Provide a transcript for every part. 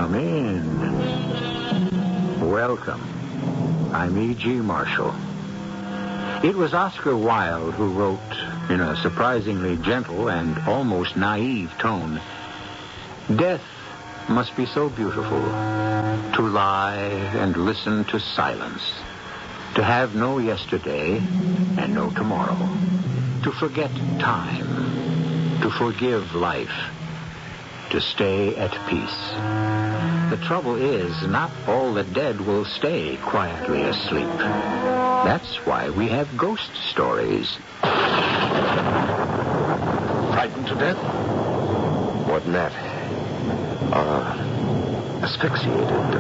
Come in. Welcome. I'm E.G. Marshall. It was Oscar Wilde who wrote, in a surprisingly gentle and almost naive tone, "Death must be so beautiful, to lie and listen to silence, to have no yesterday and no tomorrow, to forget time, to forgive life, to stay at peace. The trouble is, not all the dead will stay quietly asleep. That's why we have ghost stories." Frightened to death? More than that. Asphyxiated,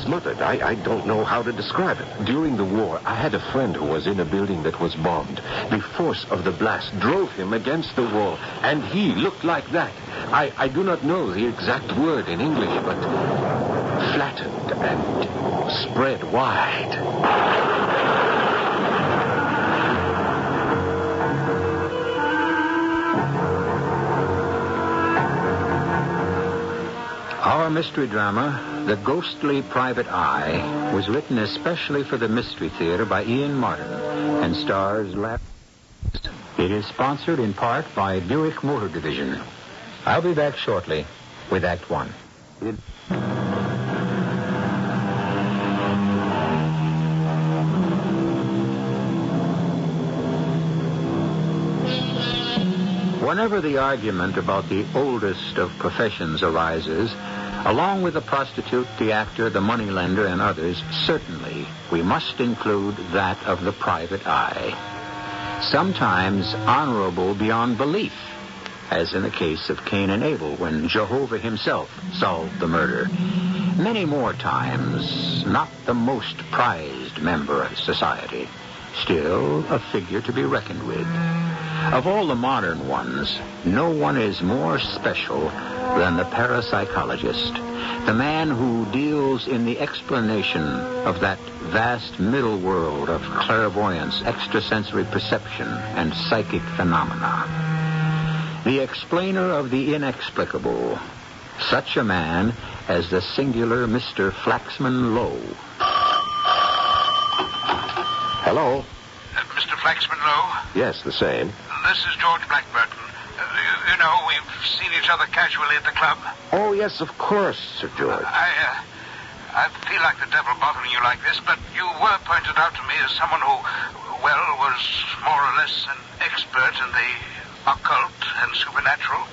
smothered. I don't know how to describe it. During the war, I had a friend who was in a building that was bombed. The force of the blast drove him against the wall, and he looked like that. I do not know the exact word in English, but flattened and spread wide. Our mystery drama, The Ghostly Private Eye, was written especially for the Mystery Theater by Ian Martin and stars It is sponsored in part by Buick Motor Division. I'll be back shortly with Act One. Whenever the argument about the oldest of professions arises, along with the prostitute, the actor, the moneylender, and others, certainly we must include that of the private eye. Sometimes honorable beyond belief, as in the case of Cain and Abel when Jehovah himself solved the murder. Many more times, not the most prized member of society, still a figure to be reckoned with. Of all the modern ones, no one is more special than the parapsychologist, the man who deals in the explanation of that vast middle world of clairvoyance, extrasensory perception, and psychic phenomena. The explainer of the inexplicable, such a man as the singular Mr. Flaxman Lowe. Hello? Mr. Flaxman Lowe? Yes, the same. This is George Blackburton. You know, we've seen each other casually at the club. Oh, yes, of course, Sir George. I feel like the devil bothering you like this, but you were pointed out to me as someone who, well, was more or less an expert in the occult and supernatural.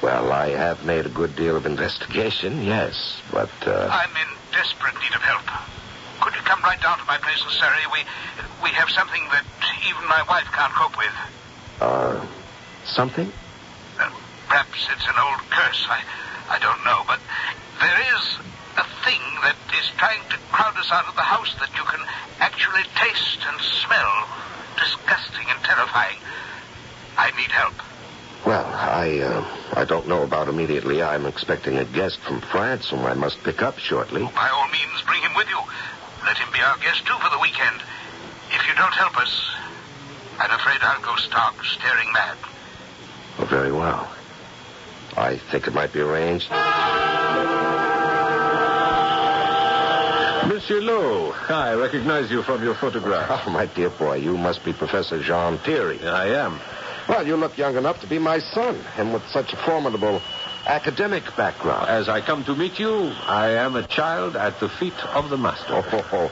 Well, I have made a good deal of investigation, yes, but, I'm in desperate need of help. Could you come right down to my place in Surrey? We have something that even my wife can't cope with. Something? Perhaps it's an old curse. I don't know, but there is a thing that is trying to crowd us out of the house that you can actually taste and smell. Disgusting and terrifying. I need help. Well, I don't know about immediately. I'm expecting a guest from France whom I must pick up shortly. By all means, bring him with you. Let him be our guest, too, for the weekend. If you don't help us, I'm afraid I'll go stark staring mad. Oh, very well. I think it might be arranged. Monsieur Lowe, I recognize you from your photograph. Oh, my dear boy, you must be Professor Jean Thierry. I am. Well, you look young enough to be my son, and with such a formidable academic background. As I come to meet you, I am a child at the feet of the master.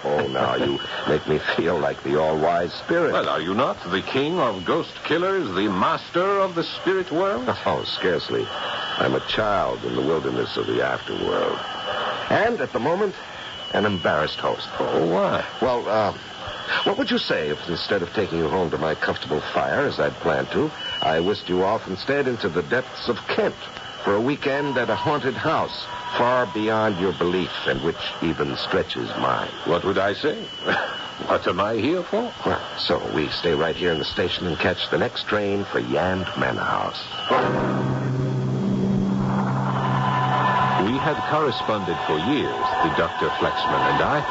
Oh, now you make me feel like the all-wise spirit. Well, are you not the king of ghost killers, the master of the spirit world? Oh, scarcely. I'm a child in the wilderness of the afterworld. And, at the moment, an embarrassed host. Oh, why? Well, what would you say if instead of taking you home to my comfortable fire, as I'd planned to, I whisked you off instead into the depths of Kent for a weekend at a haunted house far beyond your belief and which even stretches mine? What would I say? What am I here for? Well, so we stay right here in the station and catch the next train for Yand Manor House. We had corresponded for years, the Dr. Flaxman and I,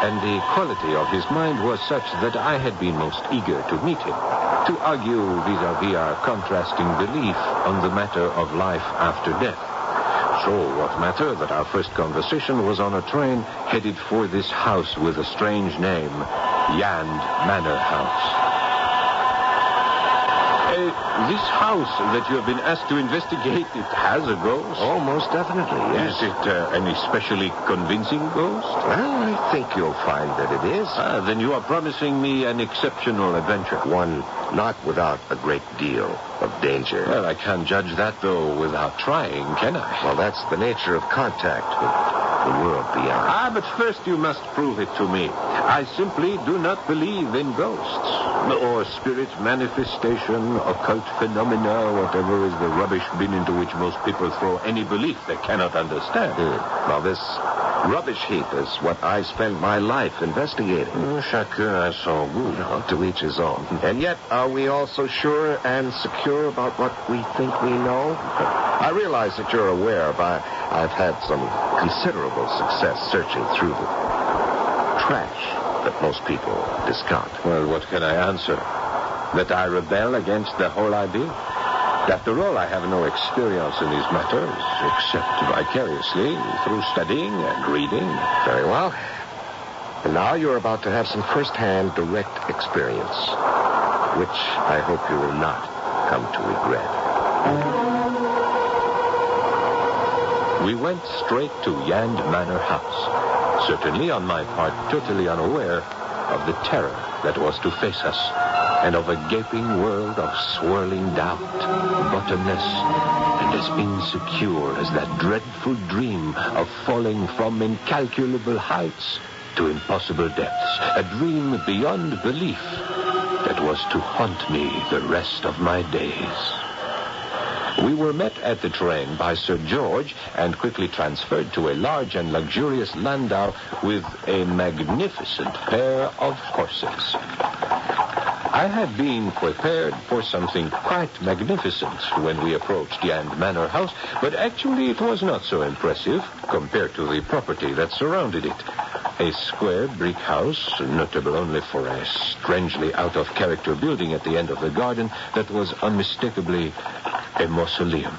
and the quality of his mind was such that I had been most eager to meet him, to argue vis-à-vis our contrasting belief on the matter of life after death. So what matter that our first conversation was on a train headed for this house with a strange name, Yand Manor House. This house that you have been asked to investigate, it has a ghost? Oh, most definitely, yes. Is it an especially convincing ghost? Well, I think you'll find that it is. Then you are promising me an exceptional adventure. One not without a great deal of danger. Well, I can't judge that, though, without trying, can I? Well, that's the nature of contact with the world beyond. But first you must prove it to me. I simply do not believe in ghosts, or spirit manifestation, occult phenomena, whatever is the rubbish bin into which most people throw any belief they cannot understand. Now, this rubbish heap is what I spend my life investigating. Chacun a son goût. To each his own. And yet, are we all so sure and secure about what we think we know? I realize that you're aware, but I've had some considerable success searching through the trash that most people discount. Well, what can I answer? That I rebel against the whole idea? After all, I have no experience in these matters, except vicariously through studying and reading. Very well. And now you're about to have some first-hand direct experience, which I hope you will not come to regret. We went straight to Yand Manor House, certainly on my part totally unaware of the terror that was to face us, and of a gaping world of swirling doubt, bottomless, and as insecure as that dreadful dream of falling from incalculable heights to impossible depths, a dream beyond belief that was to haunt me the rest of my days. We were met at the train by Sir George and quickly transferred to a large and luxurious landau with a magnificent pair of horses. I had been prepared for something quite magnificent when we approached Yand Manor House, but actually it was not so impressive compared to the property that surrounded it. A square brick house, notable only for a strangely out-of-character building at the end of the garden that was unmistakably a mausoleum.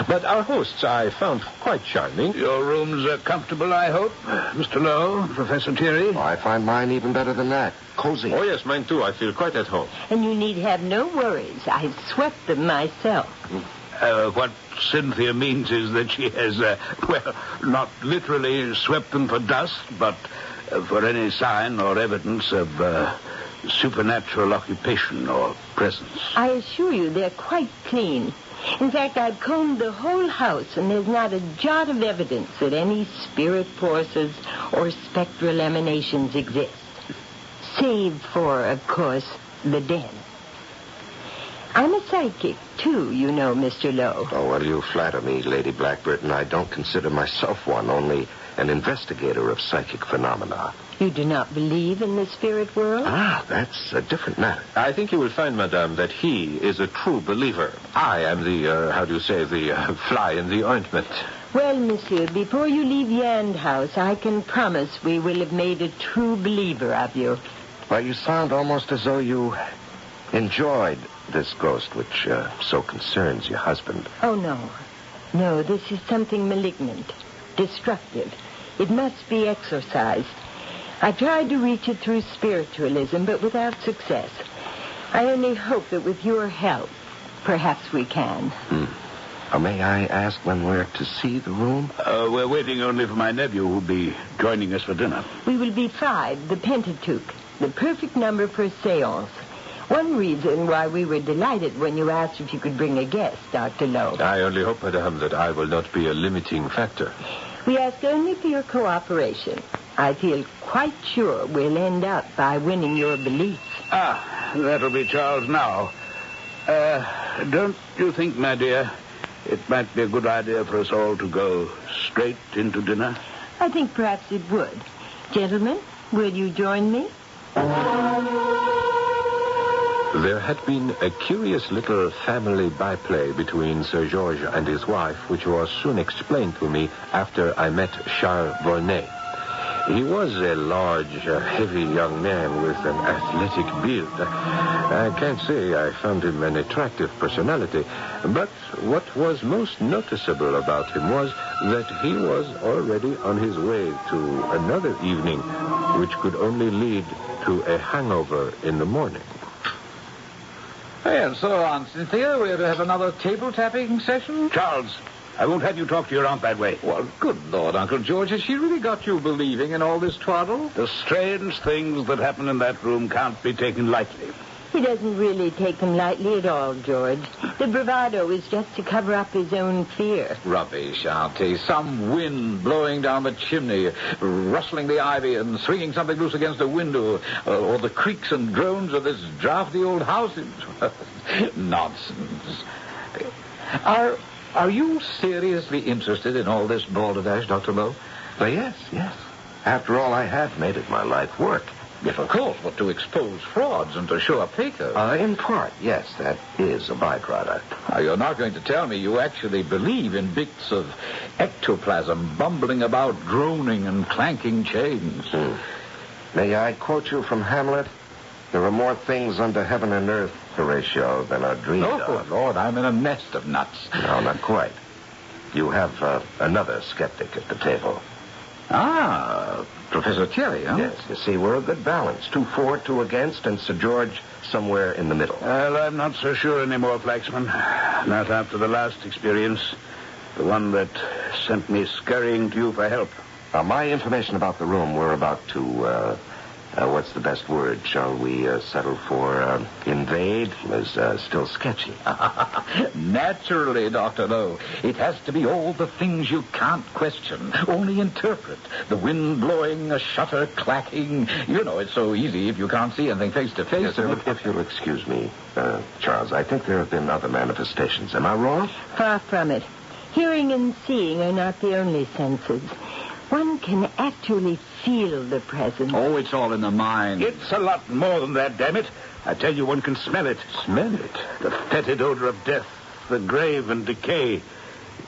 But our hosts I found quite charming. Your rooms are comfortable, I hope, Mr. Lowe, Professor Thierry? I find mine even better than that. Cozy. Oh, yes, mine too. I feel quite at home. And you need have no worries. I've swept them myself. What Cynthia means is that she has, not literally swept them for dust, but for any sign or evidence of supernatural occupation or presence. I assure you they're quite clean. In fact, I've combed the whole house, and there's not a jot of evidence that any spirit forces or spectral emanations exist. Save for, of course, the den. I'm a psychic, too, you know, Mr. Lowe. Oh, well, you flatter me, Lady Blackburton. I don't consider myself one, only an investigator of psychic phenomena. You do not believe in the spirit world? That's a different matter. I think you will find, madame, that he is a true believer. I am the fly in the ointment. Well, monsieur, before you leave Yand House, I can promise we will have made a true believer of you. Well, you sound almost as though you enjoyed this ghost, which so concerns your husband. Oh, no. No, this is something malignant, destructive. It must be exorcised. I tried to reach it through spiritualism, but without success. I only hope that with your help, perhaps we can. May I ask when we're to see the room? We're waiting only for my nephew, who'll be joining us for dinner. We will be 5, the Pentateuch, the perfect number for a seance. One reason why we were delighted when you asked if you could bring a guest, Dr. Lowe. I only hope, madame, that I will not be a limiting factor. We ask only for your cooperation. I feel quite sure we'll end up by winning your belief. That'll be Charles now. Don't you think, my dear, it might be a good idea for us all to go straight into dinner? I think perhaps it would. Gentlemen, will you join me? There had been a curious little family byplay between Sir George and his wife, which was soon explained to me after I met Charles Volney. He was a large, heavy young man with an athletic build. I can't say I found him an attractive personality, but what was most noticeable about him was that he was already on his way to another evening, which could only lead to a hangover in the morning. And so, Aunt Cynthia, we're to have another table-tapping session? Charles, I won't have you talk to your aunt that way. Well, good Lord, Uncle George, has she really got you believing in all this twaddle? The strange things that happen in that room can't be taken lightly. He doesn't really take them lightly at all, George. The bravado is just to cover up his own fear. Rubbish, Auntie. Some wind blowing down the chimney, rustling the ivy and swinging something loose against the window, or the creaks and groans of this drafty old house. Nonsense. Are you seriously interested in all this balderdash, Dr. Lowe? Well, yes. After all, I have made it my life work. Yes, of course, but to expose frauds and to show up fakers. In part, yes, that is a byproduct. Now, you're not going to tell me you actually believe in bits of ectoplasm bumbling about, droning and clanking chains. May I quote you from Hamlet? There are more things under heaven and earth, Horatio, than are dreamed of. Oh, Lord, I'm in a nest of nuts. No, not quite. You have another skeptic at the table. Ah, Professor Thierry, huh? Yes, you see, we're a good balance. 2 for, 2 against, and Sir George somewhere in the middle. Well, I'm not so sure anymore, Flaxman. Not after the last experience. The one that sent me scurrying to you for help. Now, my information about the room, we're about to, what's the best word? Shall we settle for invade? Is still sketchy. Naturally, Dr. Lowe. It has to be all the things you can't question, only interpret. The wind blowing, a shutter clacking. You know, it's so easy if you can't see anything face to face. Yes, sir, but if you'll excuse me, Charles, I think there have been other manifestations. Am I wrong? Far from it. Hearing and seeing are not the only senses. One can actually feel the presence. Oh, it's all in the mind. It's a lot more than that, damn it. I tell you, one can smell it. Smell it? The fetid odor of death, the grave and decay.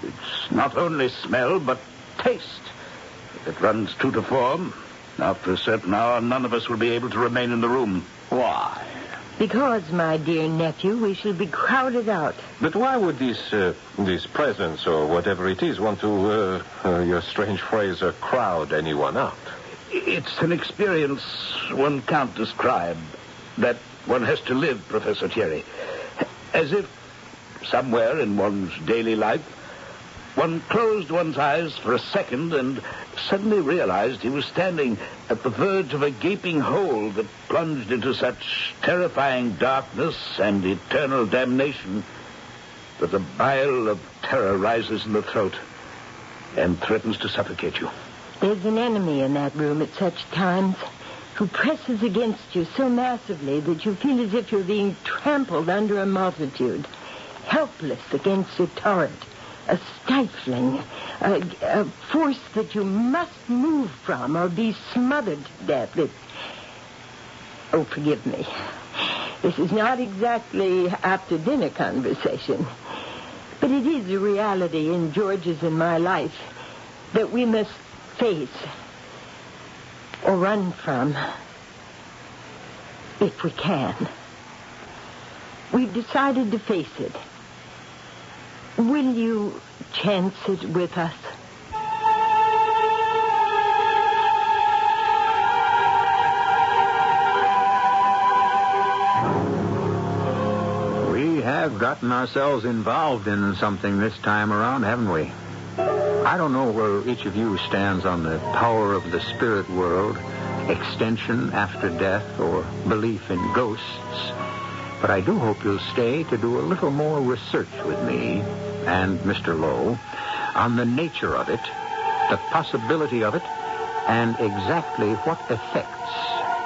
It's not only smell, but taste. If it runs true to form, after a certain hour, none of us will be able to remain in the room. Why? Because, my dear nephew, we shall be crowded out. But why would this presence, or whatever it is, want to, your strange phrase, crowd anyone out? It's an experience one can't describe, that one has to live, Professor Thierry. As if, somewhere in one's daily life, one closed one's eyes for a second and suddenly realized he was standing at the verge of a gaping hole that plunged into such terrifying darkness and eternal damnation that the bile of terror rises in the throat and threatens to suffocate you. There's an enemy in that room at such times who presses against you so massively that you feel as if you're being trampled under a multitude, helpless against a torrent. A stifling, a force that you must move from or be smothered to death. Oh, forgive me. This is not exactly after dinner conversation, but it is a reality in George's and my life that we must face or run from if we can. We've decided to face it. Will you chance it with us? We have gotten ourselves involved in something this time around, haven't we? I don't know where each of you stands on the power of the spirit world, extension after death, or belief in ghosts. But I do hope you'll stay to do a little more research with me and Mr. Lowe on the nature of it, the possibility of it, and exactly what effects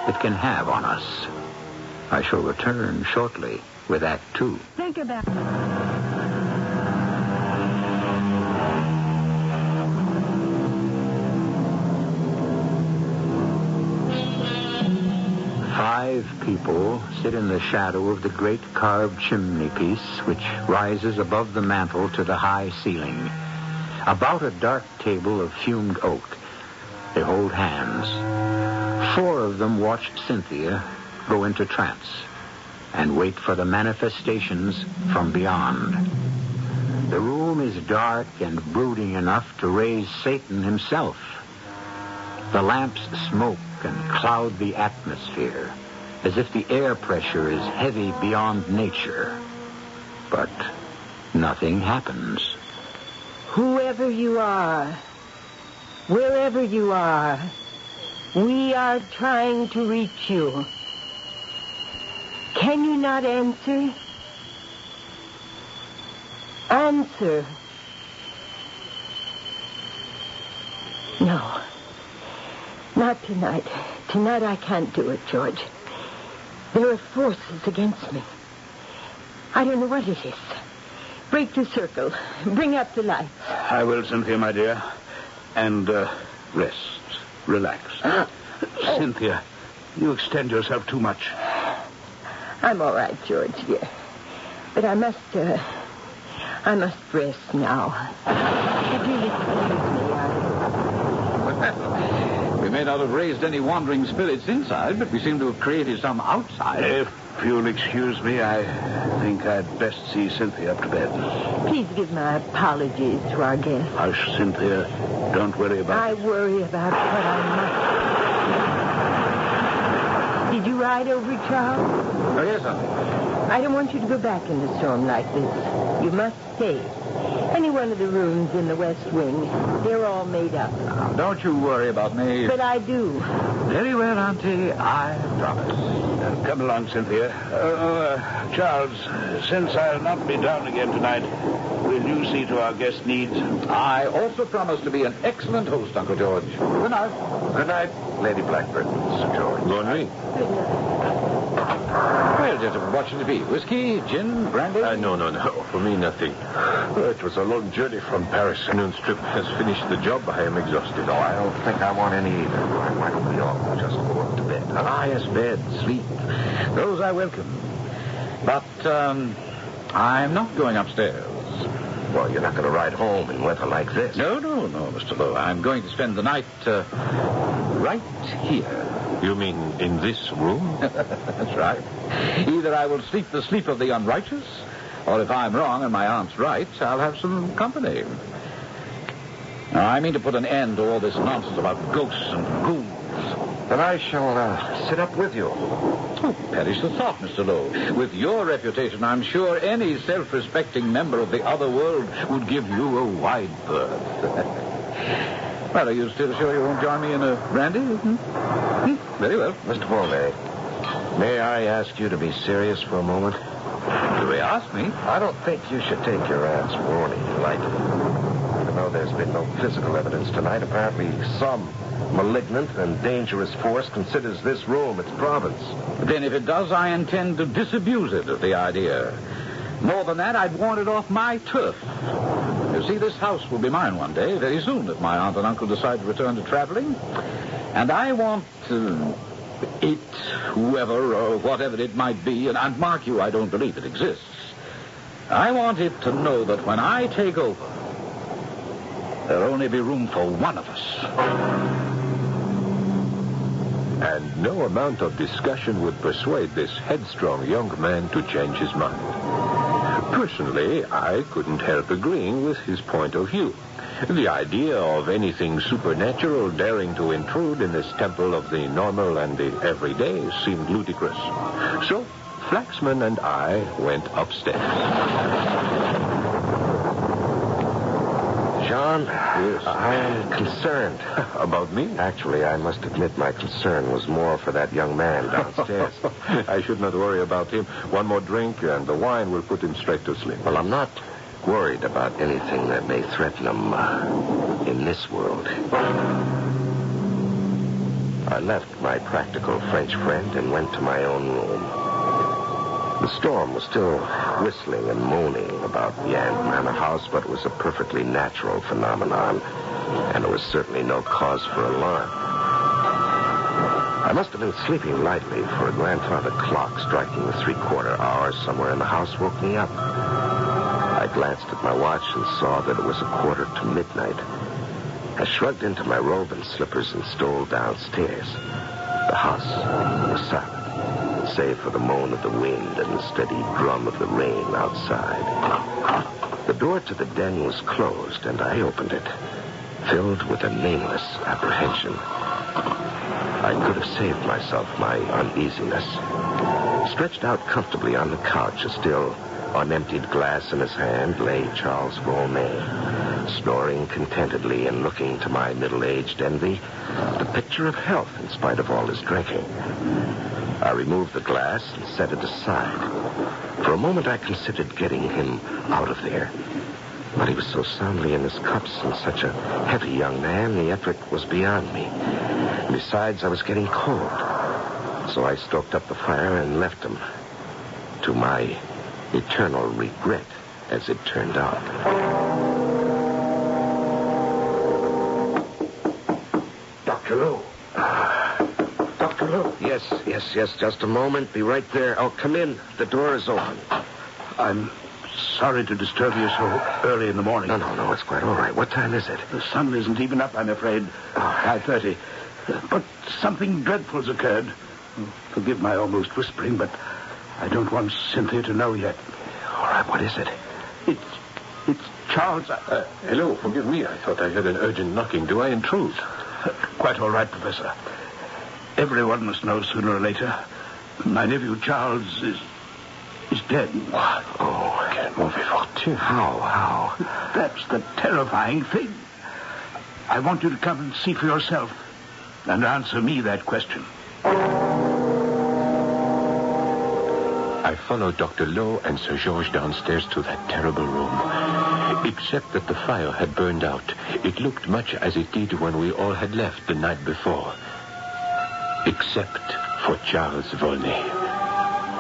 it can have on us. I shall return shortly with Act 2. Think about it. 5 people sit in the shadow of the great carved chimney piece which rises above the mantel to the high ceiling. About a dark table of fumed oak, They hold hands. 4 of them watch Cynthia go into trance and wait for the manifestations from beyond. The room is dark and brooding enough to raise Satan himself. The lamps smoke and cloud the atmosphere, as if the air pressure is heavy beyond nature. But nothing happens. Whoever you are, wherever you are, we are trying to reach you. Can you not answer? Answer. No. Not tonight. Tonight I can't do it, George. There are forces against me. I don't know what it is. Break the circle. Bring up the lights. I will, Cynthia, my dear. And rest. Relax. Cynthia, you extend yourself too much. I'm all right, George, dear. But I must rest now. If you'll excuse me, We may not have raised any wandering spirits inside, but we seem to have created some outside. If you'll excuse me, I think I'd best see Cynthia up to bed. please give my apologies to our guests. Hush, Cynthia. Don't worry about I worry about what I must. Did you ride over, Charles? Oh, yes, sir. I don't want you to go back in the storm like this. You must stay. Any one of the rooms in the West Wing, they're all made up. Now, don't you worry about me. But I do. Very well, Auntie. I promise. Come along, Cynthia. Charles, since I'll not be down again tonight, will you see to our guest needs? I also promise to be an excellent host, Uncle George. Good night. Good night, Lady Blackbird, Sir George. Bon nuit. Well, gentlemen, what should it be? Whiskey, gin, brandy? No. For me, nothing. It was a long journey from Paris. Noon's trip has finished the job. I am exhausted. No, I don't think I want any either. Why don't we all just go up to bed? Huh? Ah, yes, bed, sleep. Those I welcome. But, I'm not going upstairs. Well, you're not going to ride home in weather like this. No, Mr. Lowe. I'm going to spend the night, right here. You mean in this room? That's right. Either I will sleep the sleep of the unrighteous, or if I'm wrong and my aunt's right, I'll have some company. Now, I mean to put an end to all this nonsense about ghosts and ghouls. Then I shall sit up with you. Oh, perish the thought, Mr. Lowe. With your reputation, I'm sure any self-respecting member of the other world would give you a wide berth. Well, are you still sure you won't join me in a brandy? Very well. Mr. Polo, may I ask you to be serious for a moment? Do we ask me? I don't think you should take your aunt's warning lightly. Even though there's been no physical evidence tonight, apparently some malignant and dangerous force considers this room its province. Then if it does, I intend to disabuse it of the idea. More than that, I'd want it off my turf. You see, this house will be mine one day, very soon, if my aunt and uncle decide to return to traveling. And I want it, whoever or whatever it might be, and mark you, I don't believe it exists. I want it to know that when I take over, there'll only be room for one of us. And no amount of discussion would persuade this headstrong young man to change his mind. Personally, I couldn't help agreeing with his point of view. The idea of anything supernatural daring to intrude in this temple of the normal and the everyday seemed ludicrous. So, Flaxman and I went upstairs. John, Yes. I am concerned. About me? Actually, I must admit my concern was more for that young man downstairs. I should not worry about him. One more drink and the wine will put him straight to sleep. Well, I'm not worried about anything that may threaten him in this world. I left my practical French friend and went to my own room. The storm was still whistling and moaning about Yant Manor House, but it was a perfectly natural phenomenon, and there was certainly no cause for alarm. I must have been sleeping lightly, for a grandfather clock striking the 3/4 hour somewhere in the house woke me up. I glanced at my watch and saw that it was 1:15 to midnight. I shrugged into my robe and slippers and stole downstairs. The house was silent, save for the moan of the wind and the steady drum of the rain outside. The door to the den was closed, and I opened it, filled with a nameless apprehension. I could have saved myself my uneasiness. Stretched out comfortably on the couch, a still unemptied glass in his hand, lay Charles Volney, snoring contentedly and looking to my middle-aged envy the picture of health in spite of all his drinking. I removed the glass and set it aside. For a moment I considered getting him out of there. But he was so soundly in his cups and such a heavy young man, the effort was beyond me. Besides, I was getting cold. So I stoked up the fire and left him. To my eternal regret, as it turned out. Dr. Lowe. Dr. Lowe. Yes. Just a moment. Be right there. Oh, come in. The door is open. I'm sorry to disturb you so early in the morning. No. It's quite all right. What time is it? The sun isn't even up, I'm afraid. 5:30. But something dreadful's occurred. Forgive my almost whispering, but I don't want Cynthia to know yet. All right, what is it? It's Charles. Hello, forgive me. I thought I heard an urgent knocking. Do I intrude? Quite all right, Professor. Everyone must know sooner or later. My nephew Charles is dead. What? Oh, I can't move it. How? That's the terrifying thing. I want you to come and see for yourself and answer me that question. I followed Dr. Lowe and Sir George downstairs to that terrible room. Except that the fire had burned out, it looked much as it did when we all had left the night before. Except for Charles Volney.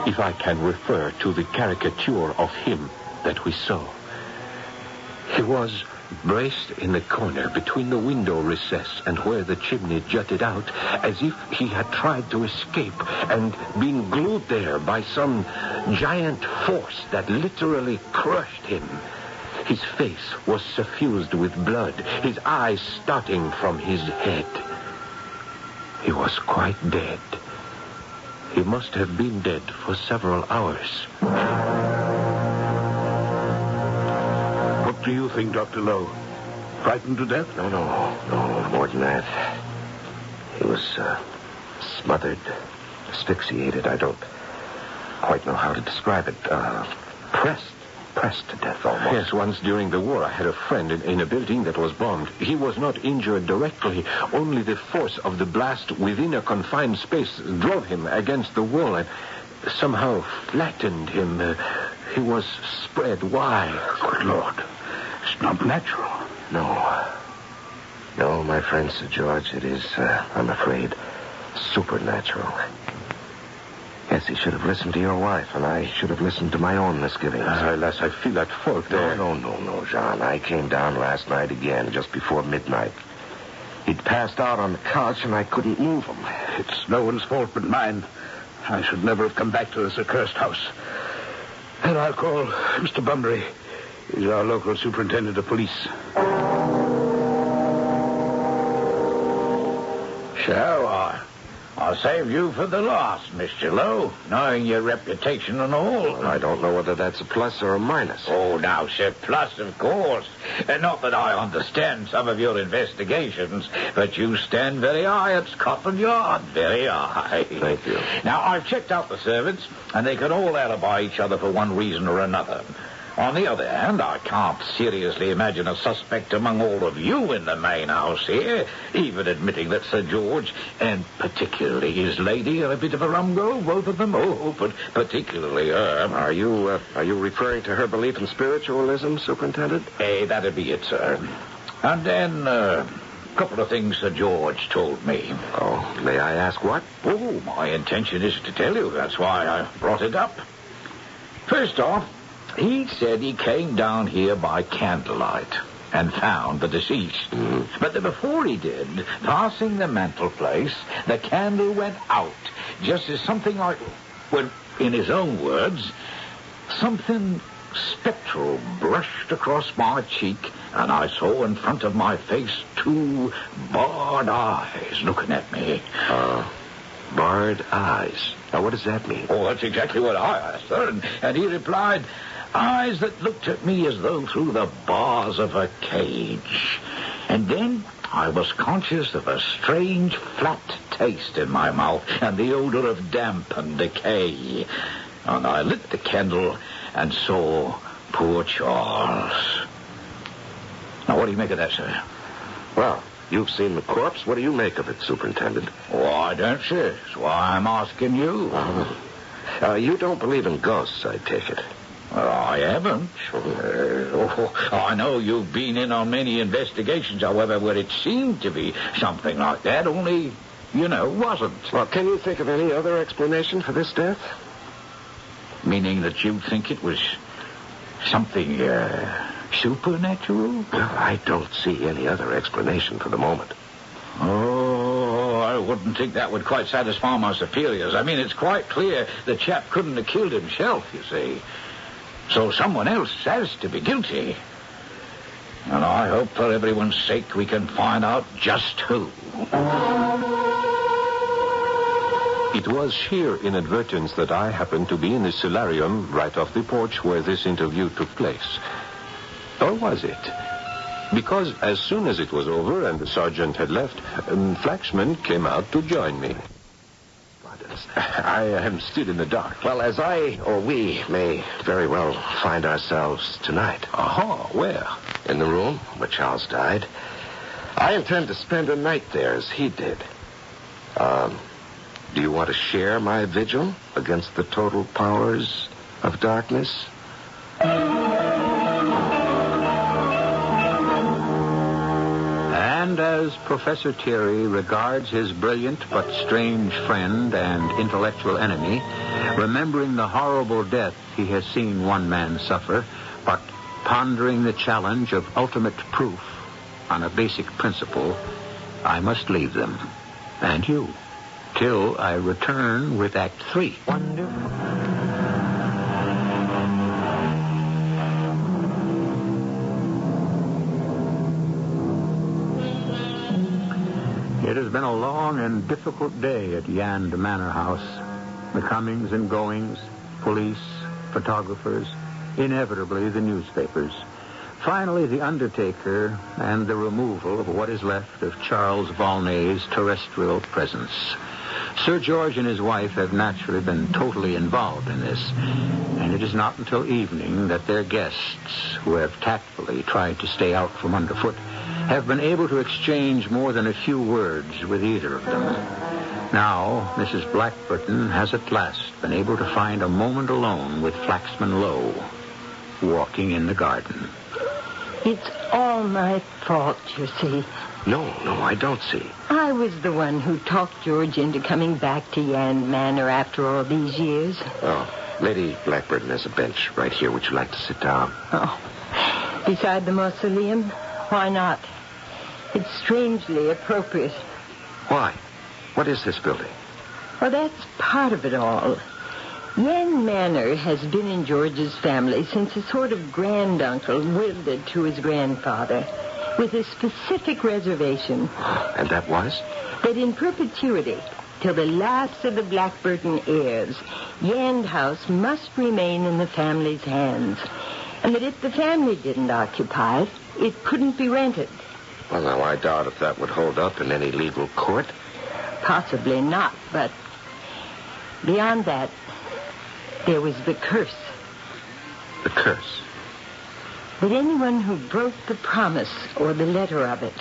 If I can refer to the caricature of him that we saw. He was braced in the corner between the window recess and where the chimney jutted out, as if he had tried to escape and been glued there by some giant force that literally crushed him. His face was suffused with blood, his eyes starting from his head. He was quite dead. He must have been dead for several hours. What do you think, Dr. Lowe? Frightened to death? No, more than that. He was smothered, asphyxiated. I don't quite know how to describe it. Pressed to death almost. Yes, once during the war I had a friend in a building that was bombed. He was not injured directly. Only the force of the blast within a confined space drove him against the wall and somehow flattened him. He was spread wide. Good Lord. It's not natural. No, my friend Sir George, it is, I'm afraid, supernatural. Yes, he should have listened to your wife, and I should have listened to my own misgivings. Alas, I feel at fault there. No, Jean. I came down last night again, just before midnight. He'd passed out on the couch, and I couldn't move him. It's no one's fault but mine. I should never have come back to this accursed house. And I'll call Mr. Bunbury. He's our local superintendent of police. So, I'll save you for the last, Mr. Lowe, knowing your reputation and all. Well, I don't know whether that's a plus or a minus. Oh, now, sir, plus, of course. And not that I understand some of your investigations, but you stand very high at Scotland Yard, very high. Thank you. Now, I've checked out the servants, and they can all alibi each other for one reason or another. On the other hand, I can't seriously imagine a suspect among all of you in the main house here, even admitting that Sir George, and particularly his lady, are a bit of a rum go, both of them. Oh, but particularly her. Are you referring to her belief in spiritualism, Superintendent? That'd be it, sir. And then, a couple of things Sir George told me. Oh, may I ask what? Oh, my intention is to tell you. That's why I brought it up. First off, he said he came down here by candlelight and found the deceased. But before he did, passing the mantelpiece, the candle went out, just as something like, well, in his own words, something spectral brushed across my cheek and I saw in front of my face 2 barred eyes looking at me. Barred eyes. Now, what does that mean? Oh, that's exactly what I asked her, and he replied, eyes that looked at me as though through the bars of a cage. And then I was conscious of a strange flat taste in my mouth and the odor of damp and decay. And I lit the candle and saw poor Charles. Now, what do you make of that, sir? Well, you've seen the corpse. What do you make of it, Superintendent? Oh, I don't, sir. That's why I'm asking you. You don't believe in ghosts, I take it. Well, I haven't. I know you've been in on many investigations, however, where it seemed to be something like that, only, wasn't. Well, can you think of any other explanation for this death? Meaning that you think it was something, supernatural? Well, I don't see any other explanation for the moment. Oh, I wouldn't think that would quite satisfy my superiors. I mean, it's quite clear the chap couldn't have killed himself, you see. So someone else has to be guilty. And I hope for everyone's sake we can find out just who. It was sheer inadvertence that I happened to be in the solarium right off the porch where this interview took place. Or was it? Because as soon as it was over and the sergeant had left, Flaxman came out to join me. I am still in the dark. Well, as we may very well find ourselves tonight. Aha, where? In the room where Charles died. I intend to spend a night there as he did. Do you want to share my vigil against the total powers of darkness? And as Professor Thierry regards his brilliant but strange friend and intellectual enemy, remembering the horrible death he has seen one man suffer, but pondering the challenge of ultimate proof on a basic principle, I must leave them, and you, till I return with Act 3. Wonderful. It has been a long and difficult day at Yand Manor House. The comings and goings, police, photographers, inevitably the newspapers. Finally, the undertaker and the removal of what is left of Charles Volney's terrestrial presence. Sir George and his wife have naturally been totally involved in this, and it is not until evening that their guests, who have tactfully tried to stay out from underfoot, have been able to exchange more than a few words with either of them. Now, Mrs. Blackburton has at last been able to find a moment alone with Flaxman Lowe, walking in the garden. It's all my fault, you see. No, I don't see. I was the one who talked George into coming back to Yand Manor after all these years. Oh, Lady Blackburton has a bench right here. Would you like to sit down? Oh, beside the mausoleum? Why not? It's strangely appropriate. Why? What is this building? Well, that's part of it all. Yand Manor has been in George's family since a sort of granduncle willed it to his grandfather, with a specific reservation. And that was? That in perpetuity, till the last of the Blackburton heirs, Yand House must remain in the family's hands. And that if the family didn't occupy it, it couldn't be rented. Well, now, I doubt if that would hold up in any legal court. Possibly not, but beyond that, there was the curse. The curse? That anyone who broke the promise or the letter of it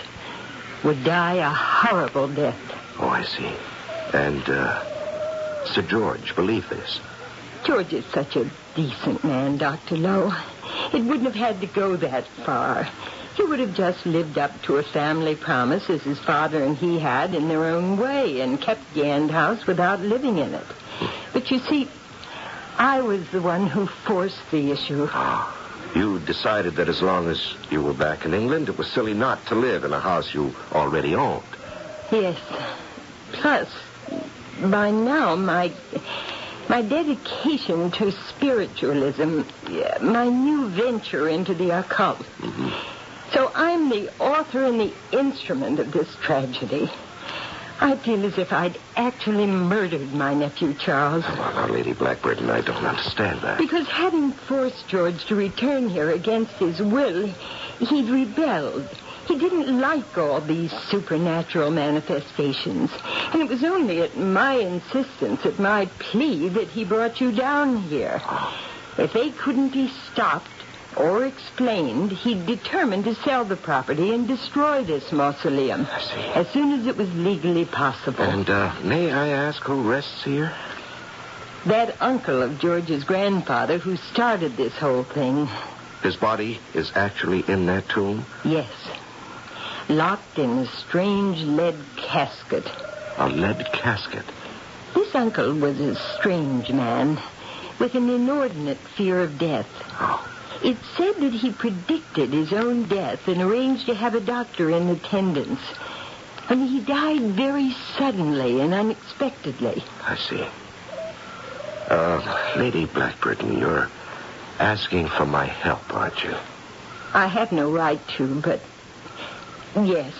would die a horrible death. Oh, I see. And, Sir George believed this? George is such a decent man, Dr. Lowe. It wouldn't have had to go that far. He would have just lived up to a family promise as his father and he had in their own way and kept Yand House without living in it. But you see, I was the one who forced the issue. You decided that as long as you were back in England, it was silly not to live in a house you already owned. Yes. Plus, by now, my dedication to spiritualism, my new venture into the occult. Mm-hmm. So I'm the author and the instrument of this tragedy. I feel as if I'd actually murdered my nephew, Charles. Well, now, Lady Blackburn, I don't understand that. Because having forced George to return here against his will, he'd rebelled. He didn't like all these supernatural manifestations. And it was only at my insistence, at my plea, that he brought you down here. If they couldn't be stopped or explained, he determined to sell the property and destroy this mausoleum. I see. As soon as it was legally possible. And may I ask who rests here? That uncle of George's grandfather who started this whole thing. His body is actually in that tomb? Yes. Locked in a strange lead casket. A lead casket? This uncle was a strange man with an inordinate fear of death. Oh. It's said that he predicted his own death and arranged to have a doctor in attendance. And he died very suddenly and unexpectedly. I see. Lady Blackburn, you're asking for my help, aren't you? I have no right to, but yes.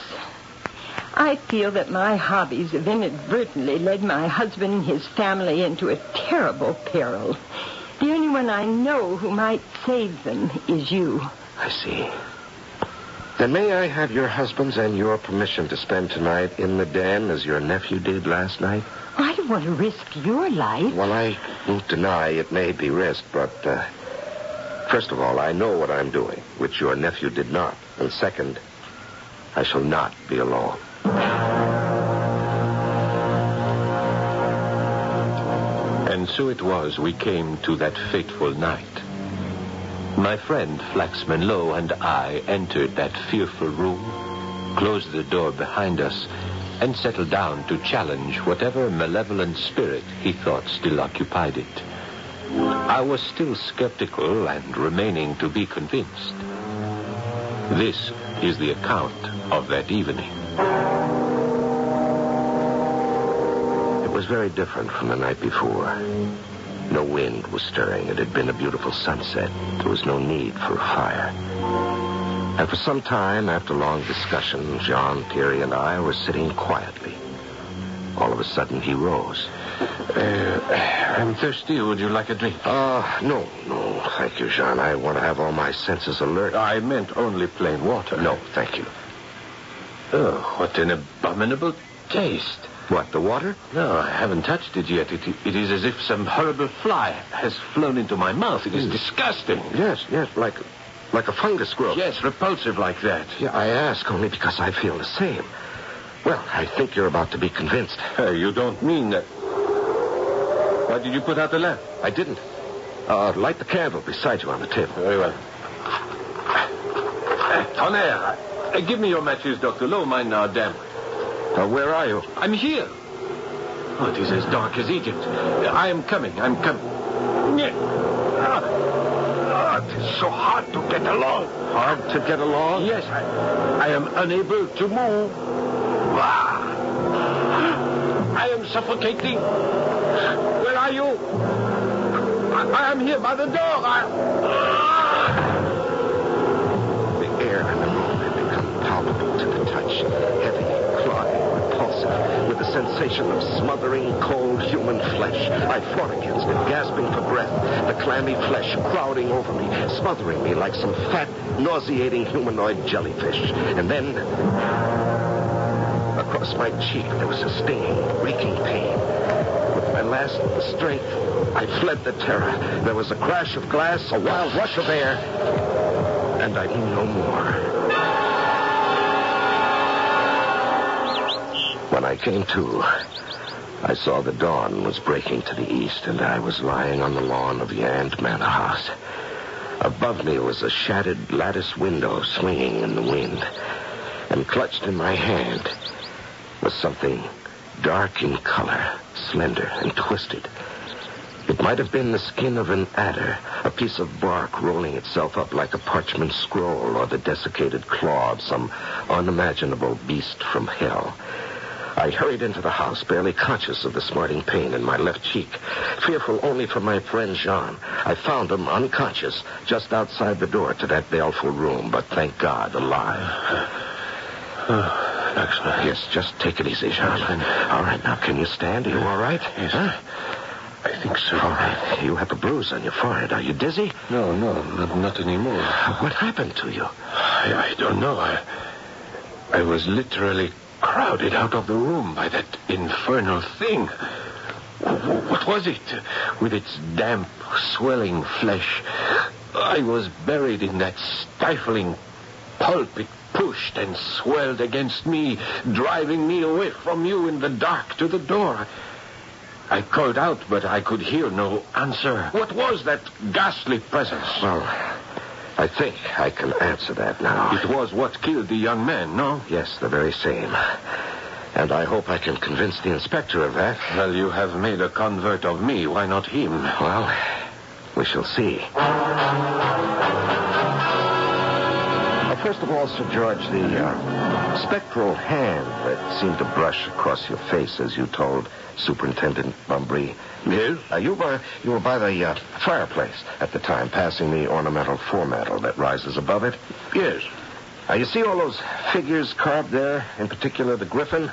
I feel that my hobbies have inadvertently led my husband and his family into a terrible peril. The only one I know who might save them is you. I see. Then may I have your husband's and your permission to spend tonight in the den as your nephew did last night? I don't want to risk your life. Well, I won't deny it may be risked, but first of all, I know what I'm doing, which your nephew did not. And second, I shall not be alone. And so it was we came to that fateful night. My friend Flaxman Lowe and I entered that fearful room, closed the door behind us, and settled down to challenge whatever malevolent spirit he thought still occupied it. I was still skeptical and remaining to be convinced. This is the account of that evening. It was very different from the night before. No wind was stirring. It had been a beautiful sunset. There was no need for a fire. And for some time, after long discussion, Jean, Thierry, and I were sitting quietly. All of a sudden, he rose. I'm thirsty. Would you like a drink? No, thank you, Jean. I want to have all my senses alert. I meant only plain water. No, thank you. Oh, what an abominable taste. What, the water? No, I haven't touched it yet. It is as if some horrible fly has flown into my mouth. It is disgusting. Yes, like a fungus growth. Yes, repulsive like that. Yeah, I ask only because I feel the same. Well, I think you're about to be convinced. You don't mean that. Why did you put out the lamp? I didn't. Light the candle beside you on the table. Very well. Tonnerre, give me your matches, Dr. Lowe. Mine are damp. Where are you? I'm here. Oh, it is as dark as Egypt. I am coming. It is so hard to get along. Hard to get along? Yes, I am unable to move. I am suffocating. Where are you? I am here by the door. The air in the room had become palpable to the touch. Heavy, clogging, repulsive, with the sensation of smothering, cold human flesh. I fought against it, gasping for breath, the clammy flesh crowding over me, smothering me like some fat, nauseating humanoid jellyfish. And then, across my cheek, there was a stinging, reeking pain. With my last strength, I fled the terror. There was a crash of glass, a wild rush of air, and I knew no more. When I came to, I saw the dawn was breaking to the east, and I was lying on the lawn of Yand Manor House. Above me was a shattered lattice window swinging in the wind, and clutched in my hand was something dark in color, slender and twisted. It might have been the skin of an adder, a piece of bark rolling itself up like a parchment scroll, or the desiccated claw of some unimaginable beast from hell. I hurried into the house, barely conscious of the smarting pain in my left cheek, fearful only for my friend Jean. I found him unconscious just outside the door to that baleful room, but thank God, alive. Excellent. Yes, just take it easy, Jean. All right, now, can you stand? Are you all right? Yes. Huh? I think so. All right. You have a bruise on your forehead. Are you dizzy? No, not anymore. What happened to you? I don't know. I was literally crowded out of the room by that infernal thing. What was it? With its damp, swelling flesh. I was buried in that stifling pulp. It pushed and swelled against me, driving me away from you in the dark to the door. I called out, but I could hear no answer. What was that ghastly presence? Well, I think I can answer that now. It was what killed the young man, no? Yes, the very same. And I hope I can convince the inspector of that. Well, you have made a convert of me. Why not him? Well, we shall see. First of all, Sir George, the spectral hand that seemed to brush across your face as you told Superintendent Bumbry. Yes? You were by the fireplace at the time, passing the ornamental foremantle that rises above it. Yes. You see all those figures carved there, in particular the griffin,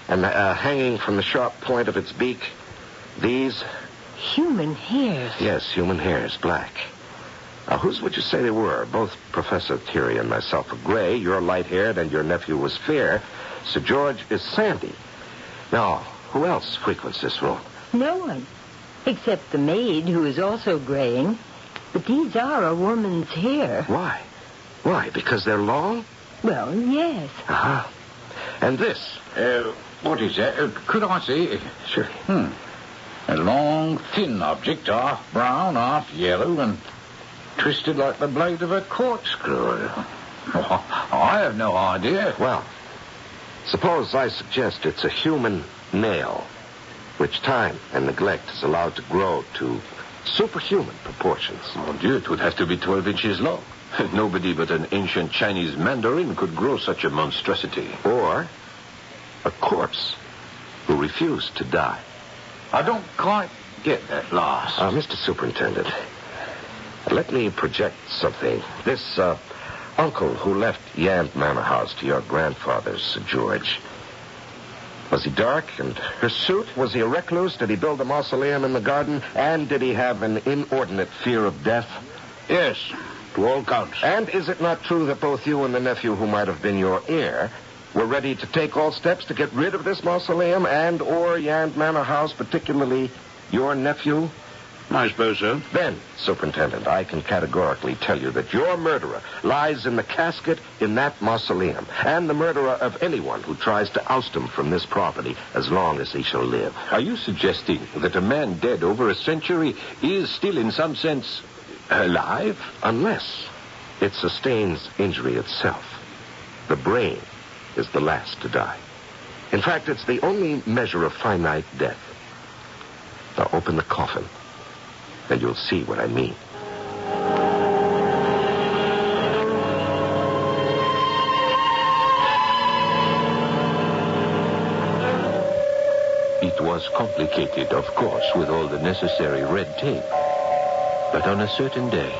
and hanging from the sharp point of its beak? These? Human hairs. Yes, human hairs, black. Whose would you say they were? Both Professor Thierry and myself are gray. You're light-haired, and your nephew was fair. Sir George is sandy. Now, who else frequents this room? No one, except the maid, who is also graying. But these are a woman's hair. Why? Why? Because they're long? Well, yes. Uh-huh. And this? What is that? Could I see? Sure. A long, thin object, half brown, half yellow, and twisted like the blade of a corkscrew. I have no idea. Well, suppose I suggest it's a human nail, which time and neglect has allowed to grow to superhuman proportions. Mon Dieu, it would have to be 12 inches long. Nobody but an ancient Chinese mandarin could grow such a monstrosity. Or a corpse who refused to die. I don't quite get that last. Mr. Superintendent, let me project something. This uncle who left Yand Manor House to your grandfather, Sir George, was he dark and hirsute? Was he a recluse? Did he build a mausoleum in the garden? And did he have an inordinate fear of death? Yes, to all counts. And is it not true that both you and the nephew who might have been your heir were ready to take all steps to get rid of this mausoleum and or Yand Manor House, particularly your nephew? I suppose so. Then, Superintendent, I can categorically tell you that your murderer lies in the casket in that mausoleum, and the murderer of anyone who tries to oust him from this property as long as he shall live. Are you suggesting that a man dead over a century is still in some sense alive? Unless it sustains injury itself. The brain is the last to die. In fact, it's the only measure of finite death. Now open the coffin, and you'll see what I mean. It was complicated, of course, with all the necessary red tape. But on a certain day,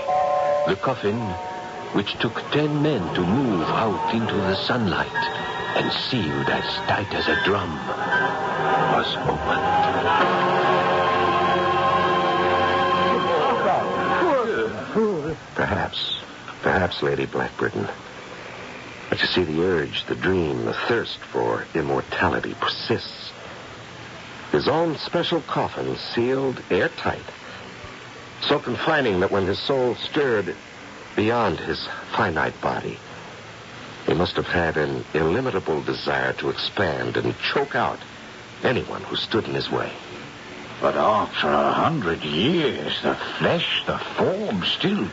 the coffin, which took 10 men to move out into the sunlight and sealed as tight as a drum, was opened. Perhaps, Lady Blackburton. But you see, the urge, the dream, the thirst for immortality persists. His own special coffin sealed airtight, so confining that when his soul stirred beyond his finite body, he must have had an illimitable desire to expand and choke out anyone who stood in his way. But after 100 years, the flesh, the form, still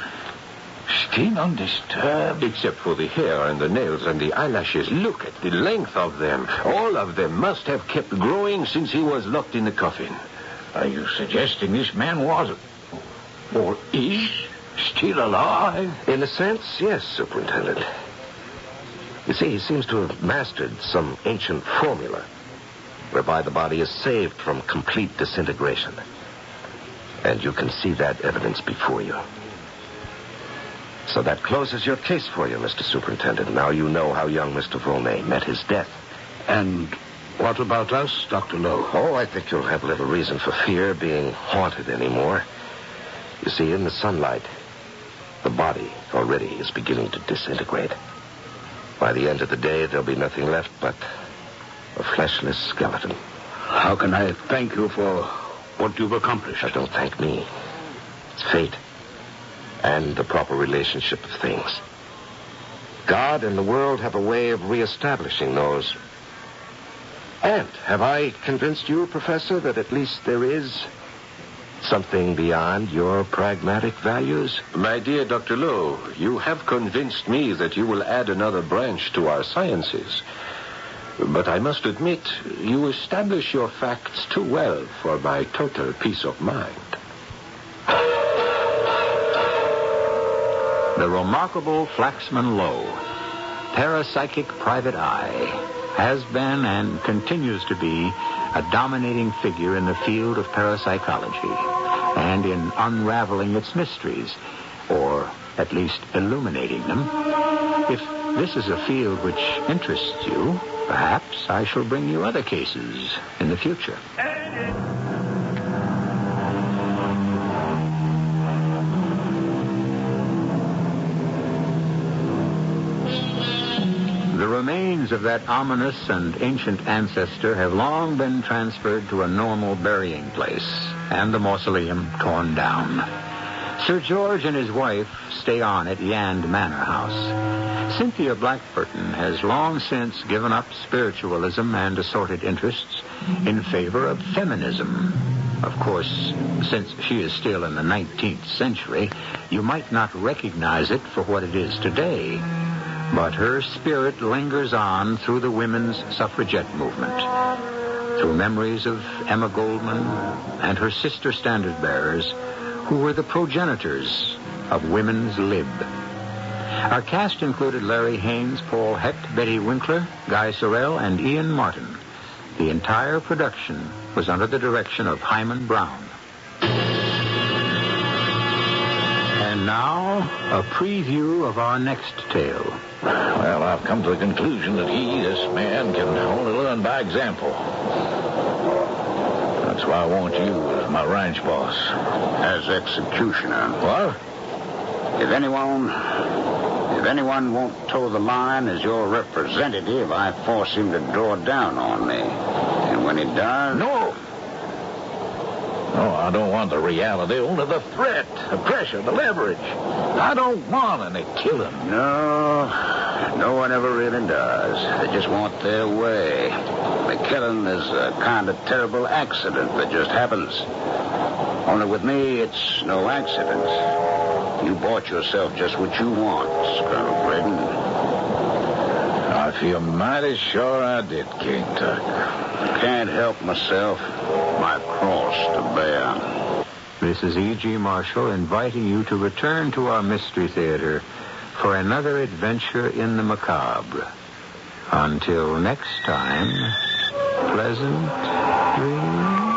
undisturbed. Except for the hair and the nails and the eyelashes. Look at the length of them. All of them must have kept growing since he was locked in the coffin. Are you suggesting this man was, or is, still alive? In a sense, yes, Superintendent. You see, he seems to have mastered some ancient formula whereby the body is saved from complete disintegration. And you can see that evidence before you. So that closes your case for you, Mr. Superintendent. Now you know how young Mr. Volney met his death. And what about us, Dr. Lowe? Oh, I think you'll have little reason for fear being haunted anymore. You see, in the sunlight, the body already is beginning to disintegrate. By the end of the day, there'll be nothing left but a fleshless skeleton. How can I thank you for what you've accomplished? Now, don't thank me. It's fate and the proper relationship of things. God and the world have a way of reestablishing those. And have I convinced you, Professor, that at least there is something beyond your pragmatic values? My dear Dr. Lowe, you have convinced me that you will add another branch to our sciences. But I must admit, you establish your facts too well for my total peace of mind. The remarkable Flaxman Lowe, parapsychic private eye, has been and continues to be a dominating figure in the field of parapsychology and in unraveling its mysteries, or at least illuminating them. If this is a field which interests you, perhaps I shall bring you other cases in the future. The remains of that ominous and ancient ancestor have long been transferred to a normal burying place, and the mausoleum torn down. Sir George and his wife stay on at Yand Manor House. Cynthia Blackburton has long since given up spiritualism and assorted interests in favor of feminism. Of course, since she is still in the 19th century, you might not recognize it for what it is today. But her spirit lingers on through the women's suffragette movement, through memories of Emma Goldman and her sister standard bearers, who were the progenitors of women's lib. Our cast included Larry Haynes, Paul Hecht, Betty Winkler, Guy Sorrell, and Ian Martin. The entire production was under the direction of Hyman Brown. And now, a preview of our next tale. Well, I've come to the conclusion that this man, can only learn by example. That's why I want you as my ranch boss. As executioner. What? If anyone won't toe the line as your representative, I force him to draw down on me. And when he does... No, I don't want the reality, only the threat, the pressure, the leverage. I don't want any killing. No one ever really does. They just want their way. The killing is a kind of terrible accident that just happens. Only with me, it's no accident. You bought yourself just what you want, Colonel Braden. I feel mighty sure I did, King Tut. Can't help myself. My cross to bear. This is E.G. Marshall inviting you to return to our Mystery Theater for another adventure in the macabre. Until next time, pleasant dreams.